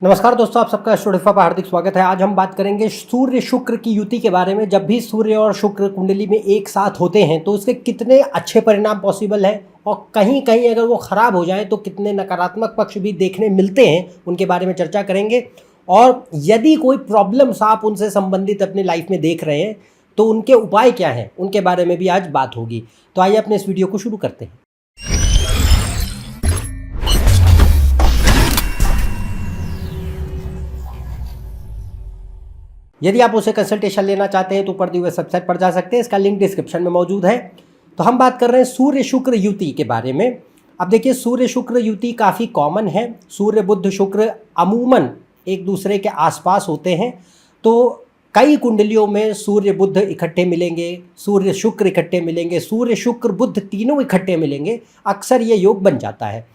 नमस्कार दोस्तों, आप सबका स्टूडियो पर हार्दिक स्वागत है। आज हम बात करेंगे सूर्य शुक्र की युति के बारे में। जब भी सूर्य और शुक्र कुंडली में एक साथ होते हैं तो उसके कितने अच्छे परिणाम पॉसिबल हैं और कहीं कहीं अगर वो ख़राब हो जाए तो कितने नकारात्मक पक्ष भी देखने मिलते हैं, उनके बारे में चर्चा करेंगे। और यदि कोई प्रॉब्लम्स आप उनसे संबंधित अपनी लाइफ में देख रहे हैं तो उनके उपाय क्या हैं, उनके बारे में भी आज बात होगी। तो आइए अपने इस वीडियो को शुरू करते हैं। यदि आप उसे कंसल्टेशन लेना चाहते हैं तो ऊपर दिए हुए वेबसाइट पर जा सकते हैं, इसका लिंक डिस्क्रिप्शन में मौजूद है। तो हम बात कर रहे हैं सूर्य शुक्र युति के बारे में। अब देखिए, सूर्य शुक्र युति काफ़ी कॉमन है। सूर्य बुध शुक्र अमूमन एक दूसरे के आसपास होते हैं। तो कई कुंडलियों में सूर्य बुध इकट्ठे मिलेंगे, सूर्य शुक्र इकट्ठे मिलेंगे, सूर्य शुक्र बुध तीनों इकट्ठे मिलेंगे, अक्सर ये योग बन जाता है।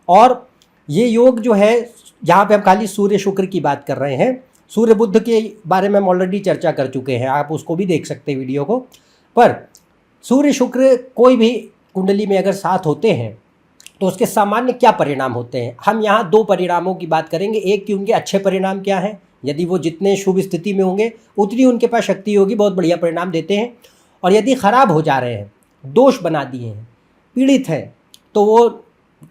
और ये योग जो है, यहाँ पे हम खाली सूर्य शुक्र की बात कर रहे हैं। सूर्य बुध के बारे में हम ऑलरेडी चर्चा कर चुके हैं, आप उसको भी देख सकते हैं वीडियो को। पर सूर्य शुक्र कोई भी कुंडली में अगर साथ होते हैं तो उसके सामान्य क्या परिणाम होते हैं, हम यहाँ दो परिणामों की बात करेंगे। एक कि उनके अच्छे परिणाम क्या हैं, यदि वो जितने शुभ स्थिति में होंगे उतनी उनके पास शक्ति होगी, बहुत बढ़िया परिणाम देते हैं। और यदि ख़राब हो जा रहे हैं, दोष बना दिए हैं, पीड़ित हैं, तो वो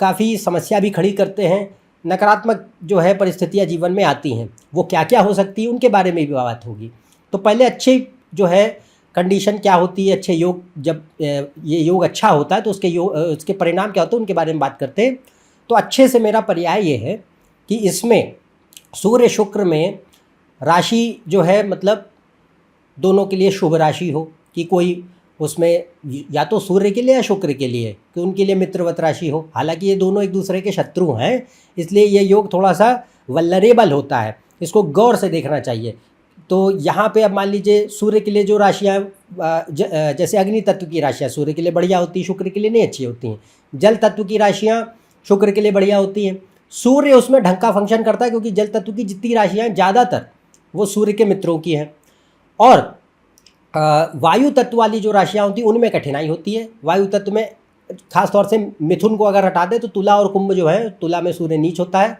काफ़ी समस्या भी खड़ी करते हैं। नकारात्मक जो है परिस्थितियाँ जीवन में आती हैं, वो क्या क्या हो सकती है उनके बारे में भी बात होगी। तो पहले अच्छी जो है कंडीशन क्या होती है, अच्छे योग, जब ये योग अच्छा होता है तो उसके परिणाम क्या होते हैं उनके बारे में बात करते हैं। तो अच्छे से मेरा पर्याय ये है कि इसमें सूर्य शुक्र में राशि जो है, मतलब दोनों के लिए शुभ राशि हो, कि कोई उसमें या तो सूर्य के लिए या शुक्र के लिए कि उनके लिए मित्रवत राशि हो। हालांकि ये दोनों एक दूसरे के शत्रु हैं, इसलिए ये योग थोड़ा सा वल्नरेबल होता है, इसको गौर से देखना चाहिए। तो यहाँ पे अब मान लीजिए सूर्य के लिए जो राशियाँ जैसे अग्नि तत्व की राशियाँ सूर्य के लिए बढ़िया होती हैं, शुक्र के लिए नहीं अच्छी होती हैं। जल तत्व की राशियाँ शुक्र के लिए बढ़िया होती हैं। सूर्य उसमें ढंग का फंक्शन करता है, क्योंकि जल तत्व की जितनी राशियाँ ज़्यादातर वो सूर्य के मित्रों की हैं। और वायु तत्व वाली जो राशियाँ होती हैं उनमें कठिनाई होती है। वायु तत्व में खास तौर से मिथुन को अगर हटा दे तो तुला और कुंभ जो है, तुला में सूर्य नीच होता है,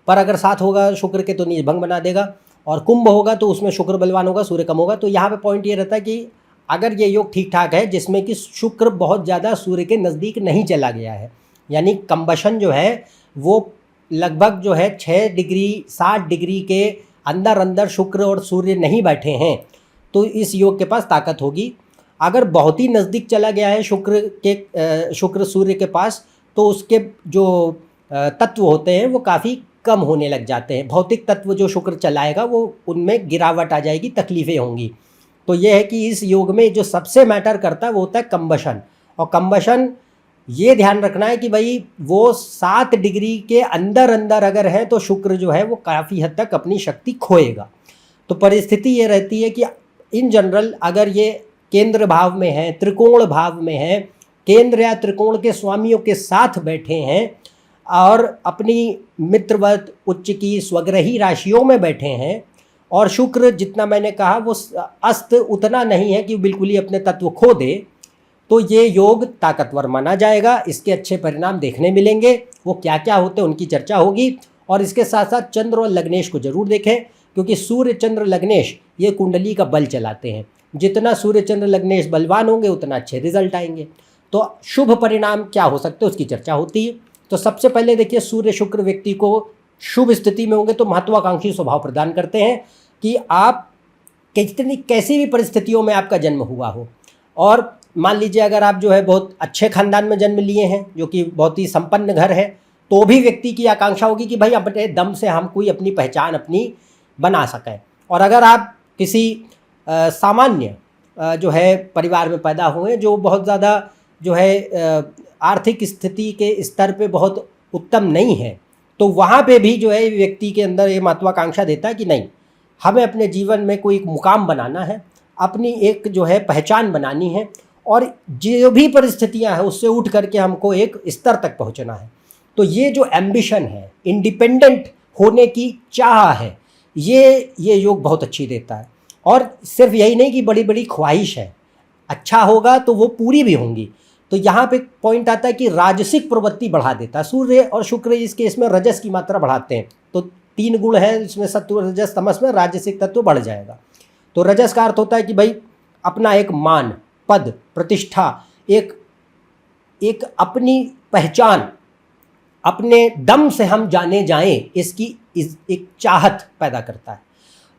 पर अगर साथ होगा शुक्र के तो नीच भंग बना देगा। और कुंभ होगा तो उसमें शुक्र बलवान होगा, सूर्य कम होगा। तो यहाँ पे पॉइंट ये रहता है कि अगर ये योग ठीक ठाक है जिसमें कि शुक्र बहुत ज़्यादा सूर्य के नज़दीक नहीं चला गया है, यानी कंबशन जो है वो लगभग जो है 6 डिग्री 7 डिग्री के अंदर अंदर शुक्र और सूर्य नहीं बैठे हैं, तो इस योग के पास ताकत होगी। अगर बहुत ही नज़दीक चला गया है शुक्र सूर्य के पास, तो उसके जो तत्व होते हैं वो काफ़ी कम होने लग जाते हैं। भौतिक तत्व जो शुक्र चलाएगा वो उनमें गिरावट आ जाएगी, तकलीफ़ें होंगी। तो ये है कि इस योग में जो सबसे मैटर करता है वो होता है कंबशन। और कंबशन ये ध्यान रखना है कि भाई वो 7 डिग्री के अंदर अंदर अगर है तो शुक्र जो है वो काफ़ी हद तक अपनी शक्ति खोएगा। तो परिस्थिति ये रहती है कि इन जनरल अगर ये केंद्र भाव में है, त्रिकोण भाव में है, केंद्र या त्रिकोण के स्वामियों के साथ बैठे हैं और अपनी मित्रवत उच्च की स्वग्रही राशियों में बैठे हैं, और शुक्र जितना मैंने कहा वो अस्त उतना नहीं है कि बिल्कुल ही अपने तत्व खो दे, तो ये योग ताकतवर माना जाएगा। इसके अच्छे परिणाम देखने मिलेंगे। वो क्या क्या होते हैं उनकी चर्चा होगी। और इसके साथ साथ चंद्र और लग्नेश को जरूर देखें, क्योंकि सूर्य चंद्र लग्नेश ये कुंडली का बल चलाते हैं। जितना सूर्य चंद्र लग्नेश बलवान होंगे उतना अच्छे रिजल्ट आएंगे। तो शुभ परिणाम क्या हो सकते हैं उसकी चर्चा होती है। तो सबसे पहले देखिए, सूर्य शुक्र व्यक्ति को शुभ स्थिति में होंगे तो महत्वाकांक्षी स्वभाव प्रदान करते हैं कि आप कैसी भी परिस्थितियों में आपका जन्म हुआ हो, और मान लीजिए अगर आप जो है बहुत अच्छे खानदान में जन्म लिए हैं, जो कि बहुत ही संपन्न घर है, तो भी व्यक्ति की आकांक्षा होगी कि भाई अपने दम से हम कोई अपनी पहचान अपनी बना सकें। और अगर आप किसी सामान्य जो है परिवार में पैदा हुए, जो बहुत ज़्यादा जो है आर्थिक स्थिति के स्तर पे बहुत उत्तम नहीं है, तो वहाँ पे भी जो है व्यक्ति के अंदर ये महत्वाकांक्षा देता है कि नहीं, हमें अपने जीवन में कोई एक मुकाम बनाना है, अपनी एक जो है पहचान बनानी है, और जो भी परिस्थितियाँ हैं उससे उठ करके हमको एक स्तर तक पहुँचना है। तो ये जो एम्बिशन है, इंडिपेंडेंट होने की चाह है, ये योग बहुत अच्छी देता है। और सिर्फ यही नहीं कि बड़ी बड़ी ख्वाहिश है, अच्छा होगा तो वो पूरी भी होंगी। तो यहाँ पे पॉइंट आता है कि राजसिक प्रवृत्ति बढ़ा देता है। सूर्य और शुक्र इस केस में रजस की मात्रा बढ़ाते हैं। तो 3 गुण हैं, इसमें सत्व रजस तमस में राजसिक तत्व बढ़ जाएगा। तो रजस का अर्थ होता है कि भाई अपना एक मान, पद, प्रतिष्ठा, एक अपनी पहचान, अपने दम से हम जाने जाएं, इसकी एक चाहत पैदा करता है।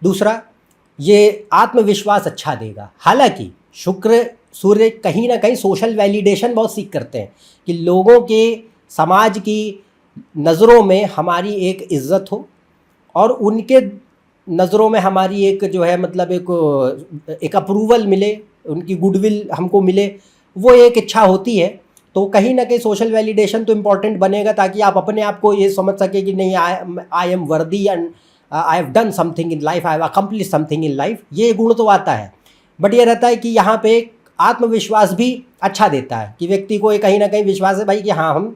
दूसरा, ये आत्मविश्वास अच्छा देगा। हालांकि शुक्र सूर्य कहीं ना कहीं सोशल वैलिडेशन बहुत सीख करते हैं कि लोगों के, समाज की नज़रों में हमारी एक इज़्ज़त हो और उनके नज़रों में हमारी एक जो है मतलब एक अप्रूवल मिले, उनकी गुडविल हमको मिले, वो एक इच्छा होती है। तो कहीं ना कहीं सोशल वैलिडेशन तो इम्पॉर्टेंट बनेगा ताकि आप अपने आप को ये समझ सके कि नहीं, आई एम वर्दी and I have done something in life, I have accomplish something in life, ये गुण तो आता है। बट ये रहता है कि यहाँ पे आत्मविश्वास भी अच्छा देता है कि व्यक्ति को कहीं ना कहीं विश्वास है भाई कि हाँ, हम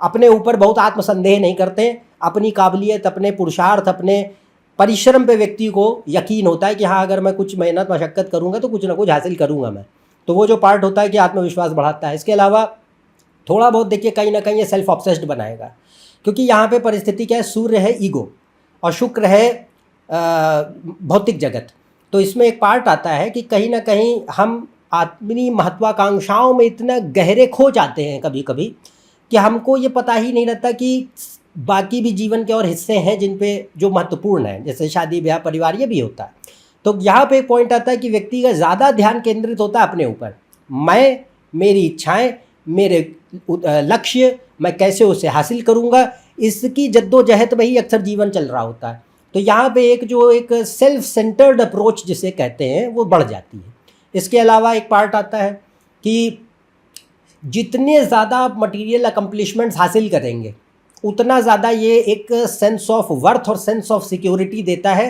अपने ऊपर बहुत आत्मसंदेह नहीं करते, अपनी काबिलियत, अपने पुरुषार्थ, अपने परिश्रम पे व्यक्ति को यकीन होता है कि हाँ, अगर मैं कुछ मेहनत मशक्क़त करूँगा तो कुछ ना कुछ हासिल करूँगा मैं। तो वो जो पार्ट होता है कि आत्मविश्वास बढ़ाता है। इसके अलावा थोड़ा बहुत देखिए कहीं ना कहीं ये सेल्फ ऑब्सेस्ड बनाएगा, क्योंकि यहाँ पे परिस्थिति क्या है, सूर्य है ईगो और शुक्र है भौतिक जगत। तो इसमें एक पार्ट आता है कि कहीं ना कहीं हम अपनी महत्वाकांक्षाओं में इतना गहरे खो जाते हैं कभी कभी कि हमको ये पता ही नहीं रहता कि बाकी भी जीवन के और हिस्से हैं जिन पे जो महत्वपूर्ण है, जैसे शादी ब्याह परिवार, ये भी होता है। तो यहाँ पे एक पॉइंट आता है कि व्यक्ति का ज़्यादा ध्यान केंद्रित होता है अपने ऊपर, मैं, मेरी इच्छाएं, मेरे लक्ष्य, मैं कैसे उसे हासिल करूँगा, इसकी जद्दोजहद में ही अक्सर जीवन चल रहा होता है। तो यहाँ पे एक सेल्फ सेंटर्ड अप्रोच जिसे कहते हैं वो बढ़ जाती है। इसके अलावा एक पार्ट आता है कि जितने ज़्यादा आप मटीरियल अकम्पलिशमेंट्स हासिल करेंगे उतना ज़्यादा ये एक सेंस ऑफ वर्थ और सेंस ऑफ सिक्योरिटी देता है,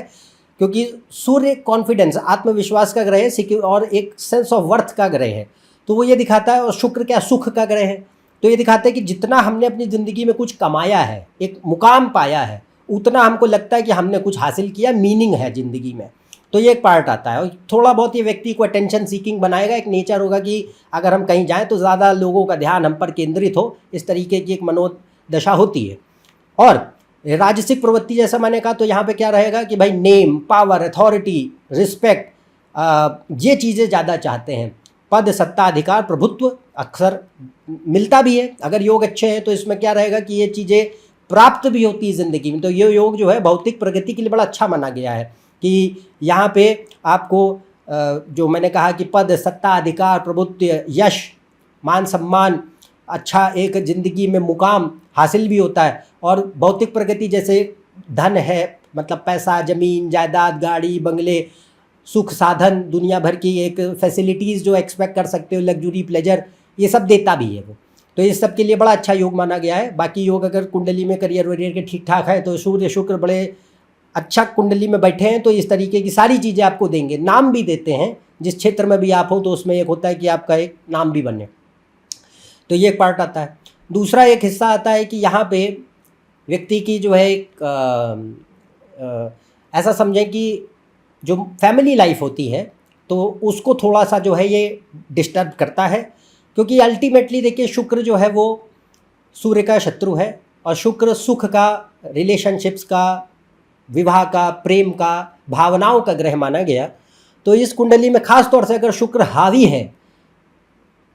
क्योंकि सूर्य कॉन्फिडेंस, आत्मविश्वास का ग्रह है और एक सेंस ऑफ वर्थ का ग्रह है। तो वो ये दिखाता है, और शुक्र क्या, सुख का ग्रह है। तो ये दिखाता है कि जितना हमने अपनी ज़िंदगी में कुछ कमाया है, एक मुकाम पाया है, उतना हमको लगता है कि हमने कुछ हासिल किया, मीनिंग है ज़िंदगी में। तो ये एक पार्ट आता है। और थोड़ा बहुत ये व्यक्ति को अटेंशन सीकिंग बनाएगा, एक नेचर होगा कि अगर हम कहीं जाएं तो ज़्यादा लोगों का ध्यान हम पर केंद्रित हो, इस तरीके की एक मनोदशा होती है। और राजसिक प्रवृत्ति जैसा मैंने कहा, तो यहाँ पे क्या रहेगा कि भाई नेम, पावर, अथॉरिटी, रिस्पेक्ट, ये चीज़ें ज़्यादा चाहते हैं। पद, सत्ता, अधिकार, प्रभुत्व अक्सर मिलता भी है। अगर योग अच्छे हैं तो इसमें क्या रहेगा कि ये चीज़ें प्राप्त भी होती है ज़िंदगी में। तो ये योग जो है भौतिक प्रगति के लिए बड़ा अच्छा माना गया है कि यहाँ पे आपको जो मैंने कहा कि पद, सत्ता, अधिकार, प्रभुत्व, यश, मान सम्मान, अच्छा एक ज़िंदगी में मुकाम हासिल भी होता है। और भौतिक प्रगति जैसे धन है, मतलब पैसा, ज़मीन, जायदाद, गाड़ी, बंगले, सुख साधन, दुनिया भर की एक फैसिलिटीज़ जो एक्सपेक्ट कर सकते हो, लग्जरी, प्लेजर, ये सब देता भी है वो। तो इस सब के लिए बड़ा अच्छा योग माना गया है। बाकी योग अगर कुंडली में करियर वरियर के ठीक ठाक है तो सूर्य शुक्र बड़े अच्छा कुंडली में बैठे हैं तो इस तरीके की सारी चीज़ें आपको देंगे। नाम भी देते हैं, जिस क्षेत्र में भी आप हो तो उसमें एक होता है कि आपका एक नाम भी बने। तो ये एक पार्ट आता है। दूसरा एक हिस्सा आता है कि यहाँ पे व्यक्ति की जो है एक ऐसा समझें कि जो फैमिली लाइफ होती है तो उसको थोड़ा सा जो है ये डिस्टर्ब करता है, क्योंकि अल्टीमेटली देखिए शुक्र जो है वो सूर्य का शत्रु है। और शुक्र सुख का, रिलेशनशिप्स का, विवाह का, प्रेम का, भावनाओं का ग्रह माना गया। तो इस कुंडली में खास तौर से अगर शुक्र हावी है,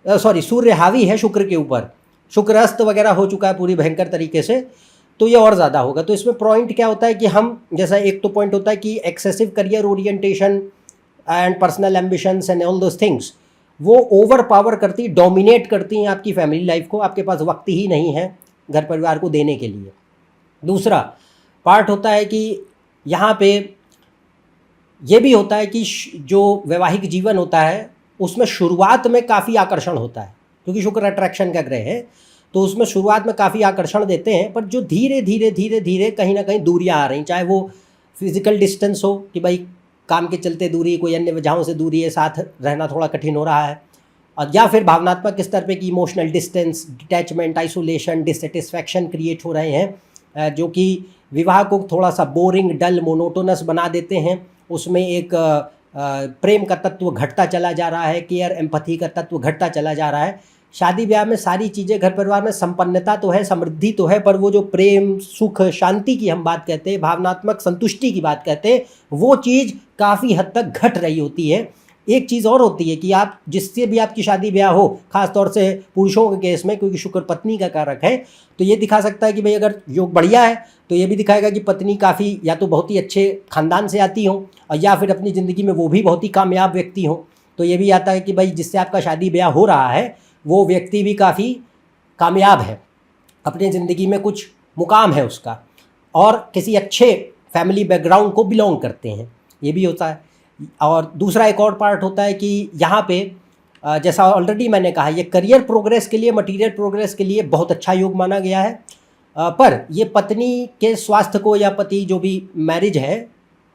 सूर्य हावी है शुक्र के ऊपर, शुक्र अस्त वगैरह हो चुका है पूरी भयंकर तरीके से, तो ये और ज़्यादा होगा। तो इसमें पॉइंट क्या होता है कि हम जैसा एक तो पॉइंट होता है कि excessive career orientation and personal ambitions and all those things, वो ओवर पावर करती, डोमिनेट करती हैं आपकी फैमिली लाइफ को। आपके पास वक्त ही नहीं है घर परिवार को देने के लिए। दूसरा पार्ट होता है कि यहाँ पे ये भी होता है कि जो वैवाहिक जीवन होता है उसमें शुरुआत में काफ़ी आकर्षण होता है, क्योंकि शुक्र अट्रैक्शन का ग्रह है। तो उसमें शुरुआत में काफ़ी आकर्षण देते हैं, पर जो धीरे धीरे कहीं ना कहीं दूरियां आ रही, चाहे वो फिज़िकल डिस्टेंस हो कि भाई काम के चलते दूरी, कोई अन्य वजहों से दूरी है, साथ रहना थोड़ा कठिन हो रहा है, और या फिर भावनात्मक स्तर पे कि emotional distance, detachment, isolation, dissatisfaction create हो रहे हैं, जो कि विवाह को थोड़ा सा बोरिंग, डल, मोनोटोनस बना देते हैं। उसमें एक प्रेम का तत्व घटता चला जा रहा है, केयर, एम्पैथी का तत्व घटता चला जा रहा है। शादी ब्याह में सारी चीज़ें, घर परिवार में संपन्नता तो है, समृद्धि तो है, पर वो जो प्रेम सुख शांति की हम बात कहते हैं, भावनात्मक संतुष्टि की बात कहते हैं, वो चीज़ काफ़ी हद तक घट रही होती है। एक चीज़ और होती है कि आप जिससे भी आपकी शादी ब्याह हो, ख़ास तौर से पुरुषों के केस में, क्योंकि शुक्र पत्नी का कारक है, तो ये दिखा सकता है कि भाई अगर योग बढ़िया है तो ये भी दिखाएगा कि पत्नी काफ़ी या तो बहुत ही अच्छे खानदान से आती हो, और या फिर अपनी ज़िंदगी में वो भी बहुत ही कामयाब व्यक्ति हो। तो ये भी आता है कि भाई जिससे आपका शादी ब्याह हो रहा है वो व्यक्ति भी काफ़ी कामयाब है, अपनी ज़िंदगी में कुछ मुकाम है उसका, और किसी अच्छे फैमिली बैकग्राउंड को बिलोंग करते हैं, ये भी होता है। और दूसरा एक और पार्ट होता है कि यहाँ पे जैसा ऑलरेडी मैंने कहा, ये करियर प्रोग्रेस के लिए, मटीरियल प्रोग्रेस के लिए बहुत अच्छा योग माना गया है। पर ये पत्नी के स्वास्थ्य को, या पति जो भी मैरिज है,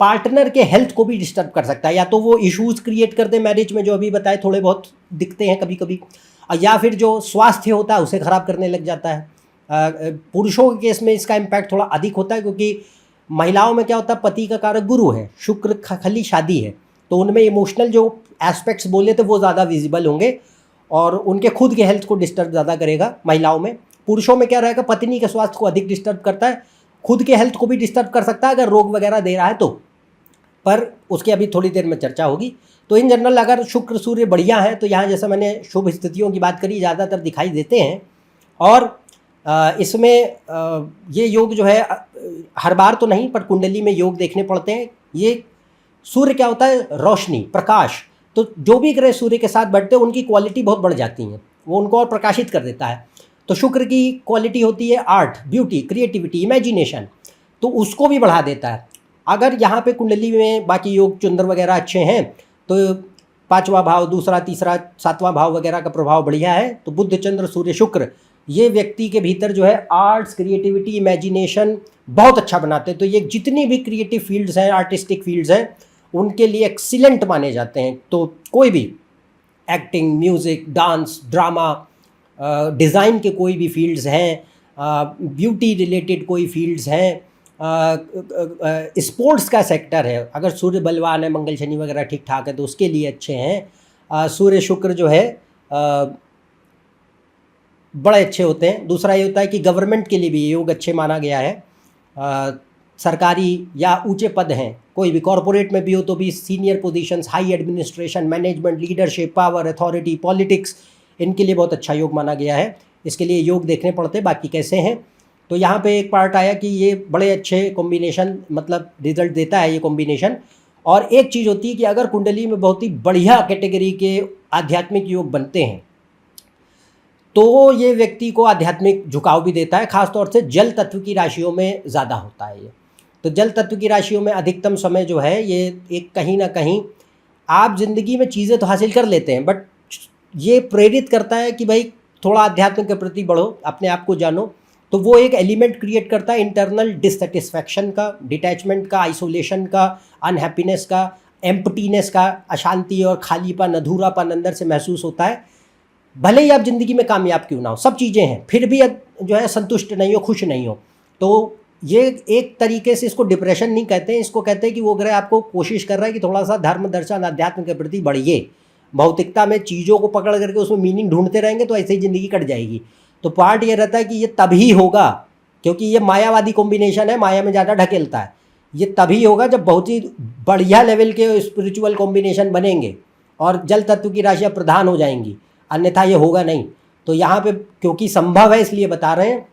पार्टनर के हेल्थ को भी डिस्टर्ब कर सकता है। या तो वो इश्यूज़ क्रिएट कर दे मैरिज में, जो अभी बताए थोड़े बहुत दिखते हैं कभी कभी, या फिर जो स्वास्थ्य होता है उसे ख़राब करने लग जाता है। पुरुषों के केस में इसका इम्पैक्ट थोड़ा अधिक होता है, क्योंकि महिलाओं में क्या होता है, पति का कारक गुरु है, शुक्र खली शादी है, तो उनमें इमोशनल जो एस्पेक्ट्स बोले थे वो ज़्यादा विजिबल होंगे, और उनके खुद के हेल्थ को डिस्टर्ब ज़्यादा करेगा महिलाओं में। पुरुषों में क्या रहेगा, पत्नी के स्वास्थ्य को अधिक डिस्टर्ब करता है, खुद के हेल्थ को भी डिस्टर्ब कर सकता है अगर रोग वगैरह दे रहा है तो, पर उसकी अभी थोड़ी देर में चर्चा होगी। तो इन जनरल अगर शुक्र सूर्य बढ़िया है तो यहाँ जैसे मैंने शुभ स्थितियों की बात करी, ज़्यादातर दिखाई देते हैं। और इसमें ये योग जो है हर बार तो नहीं, पर कुंडली में योग देखने पड़ते हैं। ये सूर्य क्या होता है, रोशनी, प्रकाश, तो जो भी ग्रह सूर्य के साथ बढ़ते हैं उनकी क्वालिटी बहुत बढ़ जाती है, वो उनको और प्रकाशित कर देता है। तो शुक्र की क्वालिटी होती है आर्ट, ब्यूटी, क्रिएटिविटी, इमेजिनेशन, तो उसको भी बढ़ा देता है। अगर यहाँ पे कुंडली में बाकी योग चंद्र वगैरह अच्छे हैं तो पांचवा भाव, दूसरा, तीसरा, सातवां भाव वगैरह का प्रभाव बढ़िया है, तो बुध चंद्र सूर्य शुक्र ये व्यक्ति के भीतर जो है आर्ट्स, क्रिएटिविटी, इमेजिनेशन बहुत अच्छा बनाते हैं। तो ये जितनी भी क्रिएटिव फील्ड्स हैं, आर्टिस्टिक फील्ड्स हैं, उनके लिए एक्सीलेंट माने जाते हैं। तो कोई भी acting, music, dance, drama, design के कोई भी फील्ड्स हैं, ब्यूटी रिलेटेड कोई फील्ड्स हैं, स्पोर्ट्स का सेक्टर है, अगर सूर्य बलवान है, मंगल शनि वगैरह ठीक ठाक है तो उसके लिए अच्छे हैं। सूर्य शुक्र जो है बड़े अच्छे होते हैं। दूसरा ये होता है कि गवर्नमेंट के लिए भी योग अच्छे माना गया है। सरकारी या ऊंचे पद हैं, कोई भी कॉरपोरेट में भी हो तो भी senior positions, high administration, management, leadership, power, authority, politics, इनके लिए बहुत अच्छा योग माना गया है। इसके लिए योग देखने पड़ते हैं बाकी कैसे हैं। तो यहाँ पे एक पार्ट आया कि ये बड़े अच्छे कॉम्बिनेशन, मतलब रिजल्ट देता है ये कॉम्बिनेशन। और एक चीज़ होती है कि अगर कुंडली में बहुत ही बढ़िया कैटेगरी के आध्यात्मिक योग बनते हैं तो ये व्यक्ति को आध्यात्मिक झुकाव भी देता है, खासतौर से जल तत्व की राशियों में ज़्यादा होता है ये। तो जल तत्व की राशियों में अधिकतम समय जो है ये एक कहीं ना कहीं आप ज़िंदगी में चीज़ें तो हासिल कर लेते हैं, बट ये प्रेरित करता है कि भाई थोड़ा अध्यात्म के प्रति बढ़ो, अपने आप को जानो। तो वो एक एलिमेंट क्रिएट करता है इंटरनल डिससेटिस्फैक्शन का, डिटैचमेंट का, आइसोलेशन का, अनहैप्पीनेस का, एम्प्टीनेस का, अशांति और खालीपन, अधूरापन अंदर से महसूस होता है। भले ही आप ज़िंदगी में कामयाब क्यों ना हो, सब चीज़ें हैं, फिर भी अब जो है संतुष्ट नहीं हो, खुश नहीं हो, तो ये एक तरीके से इसको डिप्रेशन नहीं कहते हैं, इसको कहते हैं कि वो ग्रह आपको कोशिश कर रहा है कि थोड़ा सा धर्म, दर्शन, अध्यात्म के प्रति बढ़िए। भौतिकता में चीज़ों को पकड़ करके उसमें मीनिंग ढूंढते रहेंगे तो ऐसे ही ज़िंदगी कट जाएगी। तो पार्ट ये रहता है कि ये तभी होगा, क्योंकि ये मायावादी कॉम्बिनेशन है, माया में ज़्यादा ढकेलता है। ये तभी होगा जब बहुत ही बढ़िया लेवल के स्पिरिचुअल कॉम्बिनेशन बनेंगे और जल तत्व की राशियाँ प्रधान हो जाएंगी, अन्यथा ये होगा नहीं। तो यहाँ पे क्योंकि संभव है इसलिए बता रहे हैं,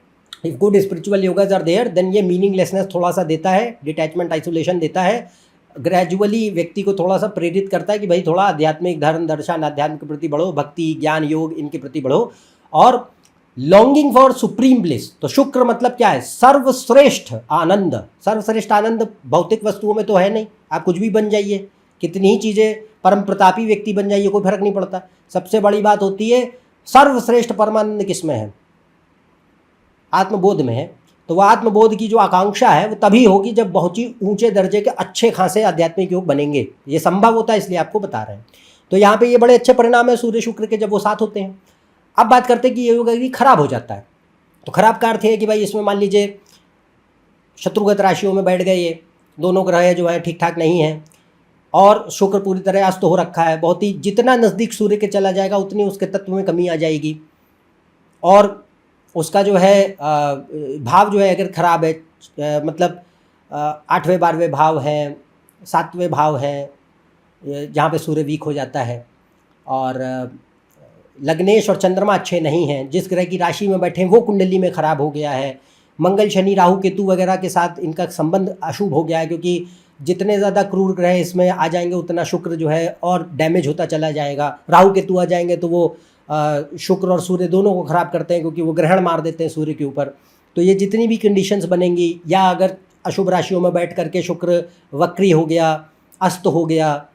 if good spiritual yogas are there then ये मीनिंगलेसनेस थोड़ा सा देता है, डिटैचमेंट, आइसोलेशन देता है, ग्रेजुअली व्यक्ति को थोड़ा सा प्रेरित करता है कि भाई थोड़ा आध्यात्मिक, धर्म, दर्शन, अध्यात्म के प्रति बढ़ो, भक्ति, ज्ञान, योग, इनके प्रति बढ़ो। और लॉन्गिंग फॉर सुप्रीम ब्लिस, तो शुक्र मतलब क्या है, सर्वश्रेष्ठ आनंद। सर्वश्रेष्ठ आनंद भौतिक वस्तुओं में तो है नहीं, आप कुछ भी बन जाइए, कितनी ही चीज़ें, परम प्रतापी व्यक्ति बन जाइए, कोई फर्क नहीं पड़ता। सबसे बड़ी बात होती है सर्वश्रेष्ठ परमानंद किस में है, आत्मबोध में है। तो वह आत्मबोध की जो आकांक्षा है वो तभी होगी जब बहुत ही ऊंचे दर्जे के अच्छे खासे आध्यात्मिक योग बनेंगे। ये संभव होता है इसलिए आपको बता रहे हैं। तो यहाँ पे ये बड़े अच्छे परिणाम है सूर्य शुक्र के जब वो साथ होते हैं। अब बात करते हैं कि ये योग अगर खराब हो जाता है तो खराब का अर्थ है कि भाई इसमें मान लीजिए शत्रुगत राशियों में बैठ गए, ये दोनों ग्रह जो है ठीक ठाक नहीं है और शुक्र पूरी तरह अस्त हो रखा है, बहुत ही जितना नज़दीक सूर्य के चला जाएगा उतनी उसके तत्व में कमी आ जाएगी। और उसका जो है भाव जो है अगर ख़राब है, मतलब 8वें 12वें भाव हैं, 7वें भाव हैं, जहाँ पे सूर्य वीक हो जाता है, और लग्नेश और चंद्रमा अच्छे नहीं हैं, जिस ग्रह की राशि में बैठे हैं वो कुंडली में ख़राब हो गया है, मंगल शनि राहु केतु वगैरह के साथ इनका संबंध अशुभ हो गया है, क्योंकि जितने ज़्यादा क्रूर ग्रह इसमें आ जाएंगे उतना शुक्र जो है और डैमेज होता चला जाएगा। राहु केतु आ जाएंगे तो वो शुक्र और सूर्य दोनों को ख़राब करते हैं, क्योंकि वो ग्रहण मार देते हैं सूर्य के ऊपर। तो ये जितनी भी कंडीशंस बनेंगी, या अगर अशुभ राशियों में बैठ करके शुक्र वक्री हो गया, अस्त हो गया,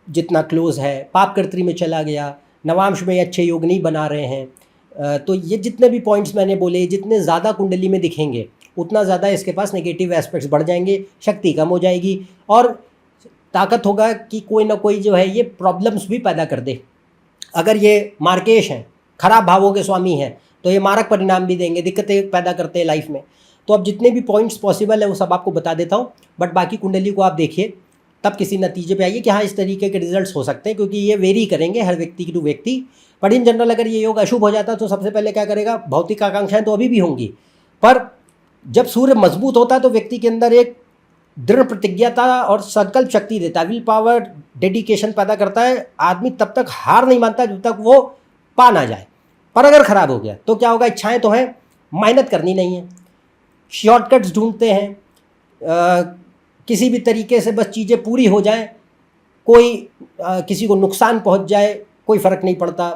जितना क्लोज है, पापकर्त्री में चला गया, नवांश में अच्छे योग नहीं बना रहे हैं, तो ये जितने भी पॉइंट्स मैंने बोले, जितने ज़्यादा कुंडली में दिखेंगे उतना ज़्यादा इसके पास नेगेटिव एस्पेक्ट्स बढ़ जाएंगे, शक्ति कम हो जाएगी, और ताकत होगा कि कोई ना कोई जो है ये प्रॉब्लम्स भी पैदा कर दे। अगर ये मार्केश हैं, खराब भावों के स्वामी हैं, तो ये मारक परिणाम भी देंगे, दिक्कतें पैदा करते हैं लाइफ में। तो अब जितने भी पॉइंट्स पॉसिबल है वो सब आपको बता देता हूँ, बट बाकी कुंडली को आप देखिए, तब किसी नतीजे पे आइए कि हाँ इस तरीके के रिजल्ट्स हो सकते हैं, क्योंकि ये वेरी करेंगे हर व्यक्ति टू व्यक्ति। बट इन जनरल अगर ये योग अशुभ हो जाता है तो सबसे पहले क्या करेगा, भौतिक आकांक्षाएं तो अभी भी होंगी, पर जब सूर्य मजबूत होता है तो व्यक्ति के अंदर एक दृढ़ प्रतिज्ञता और संकल्प शक्ति देता है, विल पावर, डेडिकेशन पैदा करता है। आदमी तब तक हार नहीं मानता जब तक वो पा ना जाए। पर अगर खराब हो गया तो क्या होगा, इच्छाएं तो हैं, मेहनत करनी नहीं है, शॉर्टकट्स ढूंढते हैं, किसी भी तरीके से बस चीज़ें पूरी हो जाएं, कोई किसी को नुकसान पहुंच जाए कोई फ़र्क नहीं पड़ता,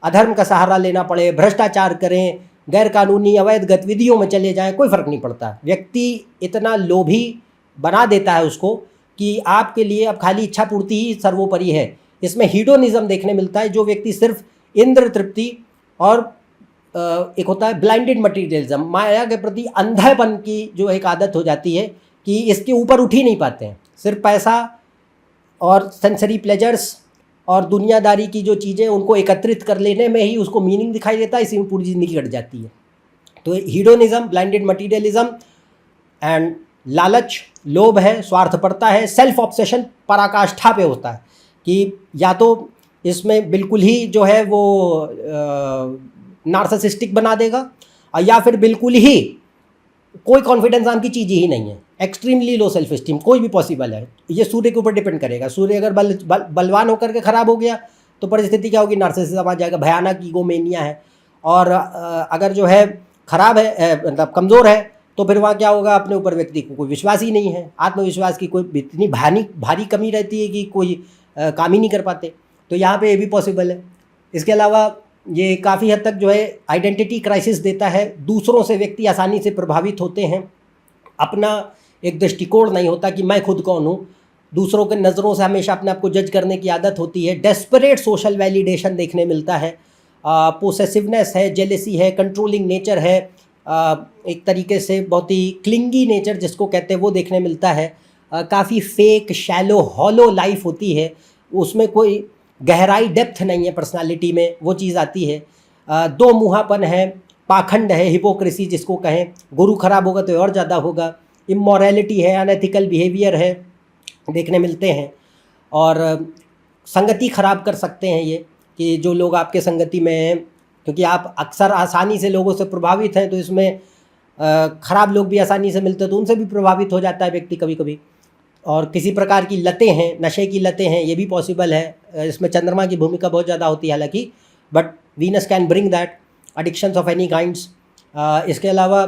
अधर्म का सहारा लेना पड़े, भ्रष्टाचार करें, गैर कानूनी अवैध गतिविधियों में चले जाएं, कोई फ़र्क नहीं पड़ता। व्यक्ति इतना लोभी बना देता है उसको कि आपके लिए अब खाली इच्छा पूर्ति ही सर्वोपरि है। इसमें हीडोनिज्म देखने मिलता है, जो व्यक्ति सिर्फ इंद्र तृप्ति और एक होता है ब्लाइंडेड मटीरियलिज्म, माया के प्रति अंधेपन की जो एक आदत हो जाती है कि इसके ऊपर उठ ही नहीं पाते हैं। सिर्फ पैसा और सेंसरी प्लेजर्स और दुनियादारी की जो चीज़ें उनको एकत्रित कर लेने में ही उसको मीनिंग दिखाई देता है, इसी में पूरी ज़िंदगी कट जाती है। तो हीडोनिज्म, ब्लाइंडेड मटीरियलिज्म एंड लालच, लोभ है, स्वार्थपरता है, सेल्फ ऑब्सेशन पराकाष्ठा पे होता है कि या तो इसमें बिल्कुल ही जो है वो नार्सिसिस्टिक बना देगा, या फिर बिल्कुल ही कोई कॉन्फिडेंस नाम की चीज़ ही नहीं है, एक्सट्रीमली लो सेल्फ स्टीम, कोई भी पॉसिबल है। ये सूर्य के ऊपर डिपेंड करेगा। सूर्य अगर बलवान होकर के ख़राब हो गया तो परिस्थिति क्या होगी, नार्सिसिज्म आ जाएगा, भयानक ईगोमेनिया है। और अगर जो है ख़राब है, मतलब कमज़ोर है, तो फिर वहाँ क्या होगा, अपने ऊपर व्यक्ति को कोई विश्वास ही नहीं है, आत्मविश्वास की कोई इतनी भारी कमी रहती है कि कोई काम ही नहीं कर पाते। तो यहाँ पे ये भी पॉसिबल है। इसके अलावा ये काफ़ी हद तक जो है आइडेंटिटी क्राइसिस देता है, दूसरों से व्यक्ति आसानी से प्रभावित होते हैं, अपना एक दृष्टिकोण नहीं होता कि मैं खुद कौन हूँ, दूसरों के नज़रों से हमेशा अपने आप को जज करने की आदत होती है, डेस्परेट सोशल वैलिडेशन देखने मिलता है, पोसेसिवनेस है, जेलेसी है, कंट्रोलिंग नेचर है, एक तरीके से बहुत ही क्लिंगी नेचर जिसको कहते हैं वो देखने मिलता है, काफ़ी फेक, शैलो, हॉलो लाइफ होती है, उसमें कोई गहराई, डेप्थ नहीं है पर्सनालिटी में, वो चीज़ आती है। दो मुँहापन है, पाखंड है, हिपोक्रेसी जिसको कहें, गुरु खराब होगा तो और ज़्यादा होगा, इमोरलिटी है, अनएथिकल बिहेवियर है, देखने मिलते हैं। और संगति खराब कर सकते हैं ये, कि जो लोग आपके संगति में हैं, क्योंकि आप अक्सर आसानी से लोगों से प्रभावित हैं, तो इसमें ख़राब लोग भी आसानी से मिलते हैं तो उनसे भी प्रभावित हो जाता है व्यक्ति कभी कभी। और किसी प्रकार की लतें हैं, नशे की लतें हैं, ये भी पॉसिबल है। इसमें चंद्रमा की भूमिका बहुत ज़्यादा होती है हालांकि, but Venus can bring that, addictions of any kinds. इसके अलावा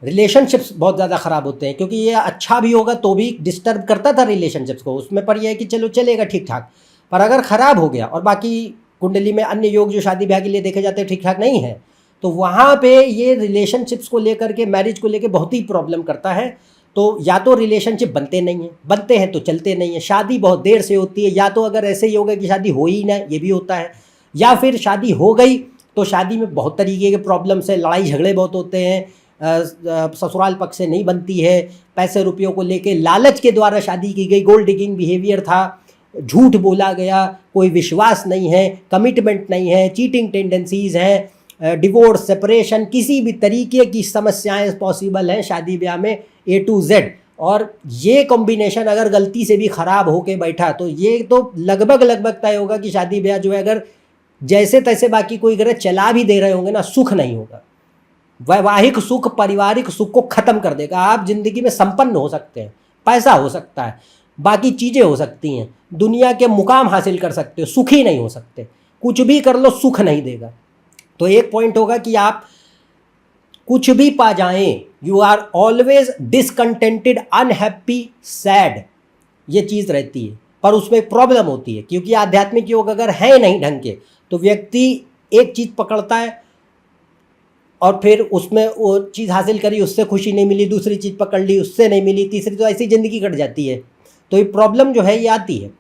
रिलेशनशिप्स बहुत ज़्यादा ख़राब होते हैं, क्योंकि ये अच्छा भी होगा तो भी डिस्टर्ब करता था रिलेशनशिप्स को, उसमें पर यह है कि चलो चलेगा ठीक ठाक, पर अगर ख़राब हो गया और बाकी कुंडली में अन्य योग जो शादी ब्याह के लिए देखे जाते हैं ठीक ठाक नहीं है, तो वहाँ पे ये रिलेशनशिप्स को लेकर के, मैरिज को लेकर बहुत ही प्रॉब्लम करता है। तो या तो रिलेशनशिप बनते नहीं हैं, बनते हैं तो चलते नहीं हैं, शादी बहुत देर से होती है, या तो अगर ऐसे ही हो गया कि शादी हो ही ना, ये भी होता है, या फिर शादी हो गई तो शादी में बहुत तरीके के प्रॉब्लम्स है, लड़ाई झगड़े बहुत होते हैं, ससुराल पक्ष से नहीं बनती है, पैसे रुपयों को लेके लालच के द्वारा शादी की गई, गोल्ड डिगिंग बिहेवियर था, झूठ बोला गया, कोई विश्वास नहीं है, कमिटमेंट नहीं है, चीटिंग टेंडेंसीज़ हैं, डिवोर्स, सेपरेशन, किसी भी तरीके की समस्याएं पॉसिबल हैं शादी ब्याह में, A to Z। और ये कॉम्बिनेशन अगर गलती से भी ख़राब होके बैठा तो ये तो लगभग तय होगा कि शादी ब्याह जो है, अगर जैसे तैसे बाकी कोई ग्रह चला भी दे रहे होंगे ना, सुख नहीं होगा। वैवाहिक सुख, पारिवारिक सुख को खत्म कर देगा। आप जिंदगी में संपन्न हो सकते हैं, पैसा हो सकता है, बाकी चीज़ें हो सकती हैं, दुनिया के मुकाम हासिल कर सकते हो, सुखी नहीं हो सकते। कुछ भी कर लो सुख नहीं देगा। तो एक पॉइंट होगा कि आप कुछ भी पा जाएं, you are always discontented, unhappy, sad, ये चीज़ रहती है। पर उसमें एक प्रॉब्लम होती है, क्योंकि आध्यात्मिक योग अगर है नहीं ढंग के, तो व्यक्ति एक चीज़ पकड़ता है और फिर उसमें वो चीज़ हासिल करी, उससे खुशी नहीं मिली, दूसरी चीज़ पकड़ ली, उससे नहीं मिली, तीसरी, तो ऐसी ज़िंदगी कट जाती है। तो ये प्रॉब्लम जो है ये आती है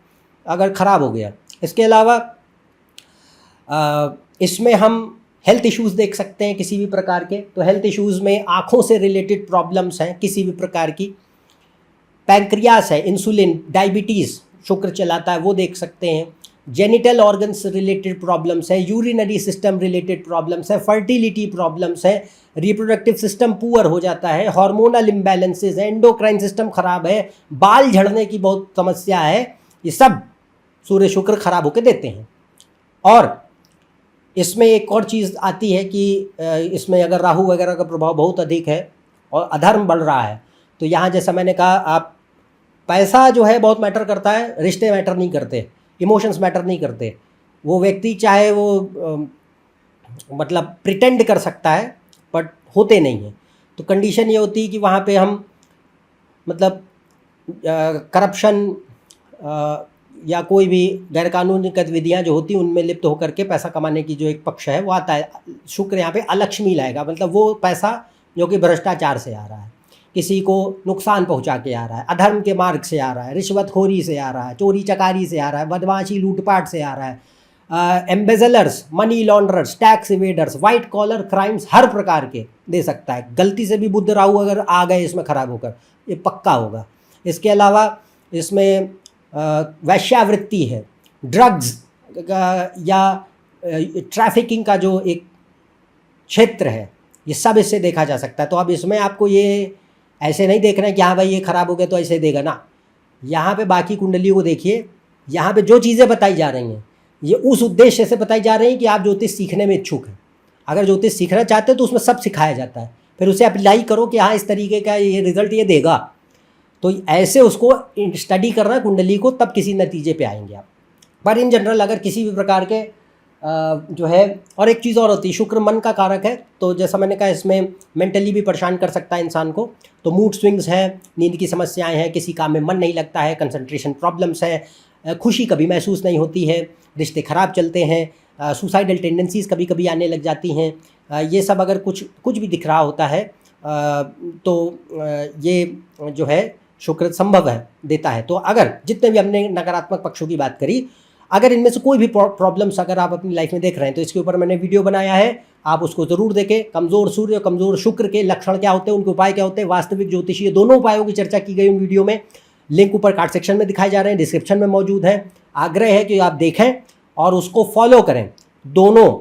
अगर ख़राब हो गया। इसके अलावा इसमें हम हेल्थ इश्यूज़ देख सकते हैं किसी भी प्रकार के। तो हेल्थ इश्यूज़ में आँखों से रिलेटेड प्रॉब्लम्स हैं किसी भी प्रकार की, पैंक्रियास है, इंसुलिन, डायबिटीज़ शुक्र चलाता है, वो देख सकते हैं। जेनिटल ऑर्गन्स रिलेटेड प्रॉब्लम्स है, यूरिनरी सिस्टम रिलेटेड प्रॉब्लम्स है, फर्टिलिटी प्रॉब्लम्स है, रिप्रोडक्टिव सिस्टम पुअर हो जाता है, हार्मोनल इम्बैलेंसेज है, एंडोक्राइन सिस्टम खराब है, बाल झड़ने की बहुत समस्या है, ये सब सूर्य शुक्र खराब होकर देते हैं। और इसमें एक और चीज़ आती है कि इसमें अगर राहु वगैरह का प्रभाव बहुत अधिक है और अधर्म बढ़ रहा है, तो यहाँ जैसा मैंने कहा, आप पैसा जो है बहुत मैटर करता है, रिश्ते मैटर नहीं करते, इमोशंस मैटर नहीं करते। वो व्यक्ति चाहे वो मतलब प्रिटेंड कर सकता है बट होते नहीं हैं। तो कंडीशन ये होती है कि वहाँ पे हम मतलब करप्शन या कोई भी गैरकानूनी गतिविधियाँ जो होती हैं उनमें लिप्त होकर के पैसा कमाने की जो एक पक्ष है वो आता है। शुक्र यहाँ पे अलक्ष्मी लाएगा, मतलब वो पैसा जो कि भ्रष्टाचार से आ रहा है, किसी को नुकसान पहुंचा के आ रहा है, अधर्म के मार्ग से आ रहा है, रिश्वतखोरी से आ रहा है, चोरी चकारी से आ रहा है, बदमाशी लूटपाट से आ रहा है, embezzlers, money launderers, tax evaders, white collar crimes हर प्रकार के दे सकता है। गलती से भी बुध राहु अगर आ गए इसमें खराब होकर, ये पक्का होगा। इसके अलावा इसमें वैश्यावृत्ति है, ड्रग्स या ट्रैफिकिंग का जो एक क्षेत्र है, ये सब इससे देखा जा सकता है। तो अब इसमें आपको ये ऐसे नहीं देखना है कि हाँ भाई ये खराब हो गया तो ऐसे देगा ना। यहाँ पे बाकी कुंडलियों को देखिए, यहाँ पे जो चीज़ें बताई जा रही हैं ये उस उद्देश्य से बताई जा रही हैं कि आप ज्योतिष सीखने में इच्छुक हैं। अगर ज्योतिष सीखना चाहते हैं तो उसमें सब सिखाया जाता है, फिर उसे अप्लाई करो कि हाँ इस तरीके का ये रिजल्ट ये देगा। तो ऐसे उसको स्टडी करना कुंडली को, तब किसी नतीजे पे आएंगे आप। पर इन जनरल अगर किसी भी प्रकार के जो है, और एक चीज़ और होती है, शुक्र मन का कारक है, तो जैसा मैंने कहा इसमें मेंटली भी परेशान कर सकता है इंसान को। तो मूड स्विंग्स हैं, नींद की समस्याएं हैं, किसी काम में मन नहीं लगता है, कंसंट्रेशन प्रॉब्लम्स हैं, खुशी कभी महसूस नहीं होती है, रिश्ते खराब चलते हैं, सुसाइडल टेंडेंसीज़ कभी कभी आने लग जाती हैं। ये सब अगर कुछ भी दिख रहा होता है तो ये जो है शुक्र संभव है देता है। तो अगर जितने भी हमने नकारात्मक पक्षों की बात करी, अगर इनमें से कोई भी प्रॉब्लम्स अगर आप अपनी लाइफ में देख रहे हैं तो इसके ऊपर मैंने वीडियो बनाया है, आप उसको ज़रूर देखें। कमज़ोर सूर्य और कमज़ोर शुक्र के लक्षण क्या होते हैं, उनके उपाय क्या होते हैं, वास्तविक ज्योतिषीय दोनों उपायों की चर्चा की गई उन वीडियो में। लिंक ऊपर कार्ड सेक्शन में दिखाए जा रहे हैं, डिस्क्रिप्शन में मौजूद है। आग्रह है कि आप देखें और उसको फॉलो करें। दोनों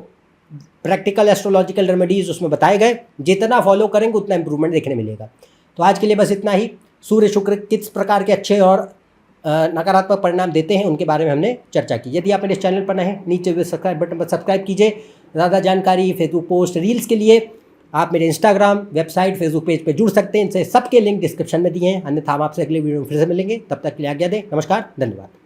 प्रैक्टिकल एस्ट्रोलॉजिकल रेमेडीज़ उसमें बताए गए, जितना फॉलो करेंगे उतना इंप्रूवमेंट देखने मिलेगा। तो आज के लिए बस इतना ही। सूर्य शुक्र किस प्रकार के अच्छे और नकारात्मक परिणाम देते हैं उनके बारे में हमने चर्चा की। यदि आप मेरे चैनल पर नए हैं, नीचे हुए सब्सक्राइब बटन पर सब्सक्राइब कीजिए। ज़्यादा जानकारी, फेसबुक पोस्ट, रील्स के लिए आप मेरे इंस्टाग्राम, वेबसाइट, फेसबुक पेज पर जुड़ सकते हैं। इनसे सबके लिंक डिस्क्रिप्शन में दिए हैं। अन्यथा हम आपसे अगले वीडियो में फिर से मिलेंगे। तब तक के लिए आज्ञा दें। नमस्कार, धन्यवाद।